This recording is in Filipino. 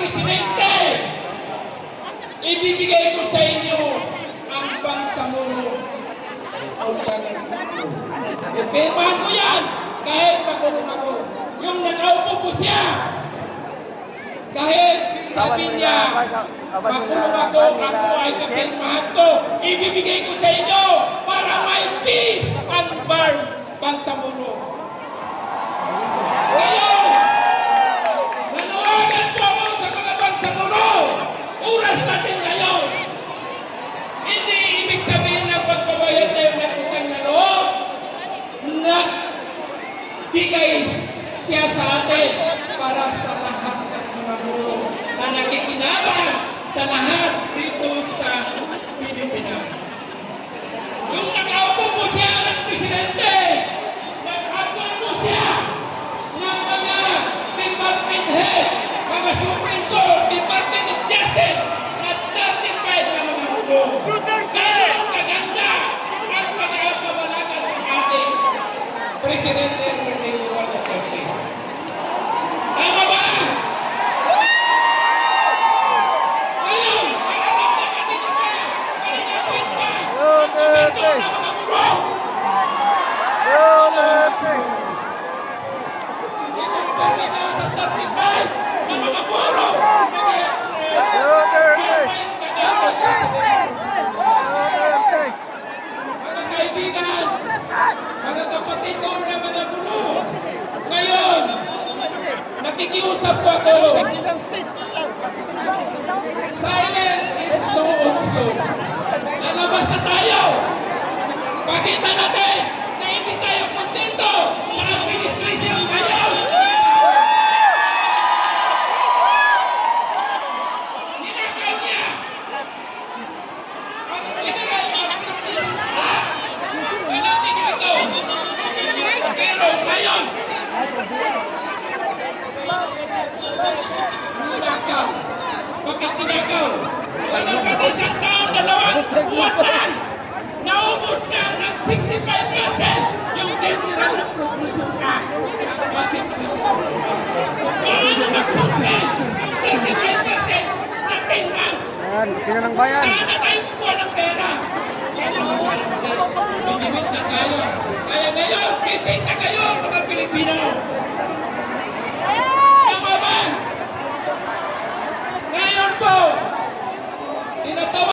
Presidente, ibibigay ko sa inyo ang Bangsamoro. Ipirmahan ko yan kahit makulong ako. Yung nakaupo po siya, kahit sabi niya, makulong ako ay kapirmahan ko, ibibigay ko sa inyo para may peace ang Bangsamoro. Ngayon, nanawagan po ako sa mga Bangsamoro. Oras natin ngayon. Hindi ibig sabihin ng pagbabayad tayo ng utang na loob. Nagbigay siya sa atin para sa lahat ng mga Moro na nakikinabang sa lahat dito sa Pilipinas. Yung nakaupo po siya ng Presidente, nakaupo po siya ng mga department head, mga Supreme Court, Department of Justice, na 35 na mga Moro. Ganun kaganda ang pagkakabalagan ng ating Presidente Rodrigo Duterte. Tama ba? Ngayon, nararamdaman din ba? Pahinapuin ba? Ang komando ng mga Moro? Hindi ko sa 35 ng mga Moro. Mga kaibigan, mga kapatid ko na mga Moro, ngayon, nakikiusap po ako. Silent is no option. Lalabas na tayo. Pakita natin na hindi tayo kontento sa administration ngayon. Ninakaw niya. Ang general administration. Walang tingin ito. Pero ngayon, ninakaw. Bakit ninakaw? Walang pati isang taon, 2 buwan lang. Naubos na ng 65% yung general appropriation ka. Paano mag-sustain yung 35% sa 10 months? Yan, sino ng bayan? Sana tayo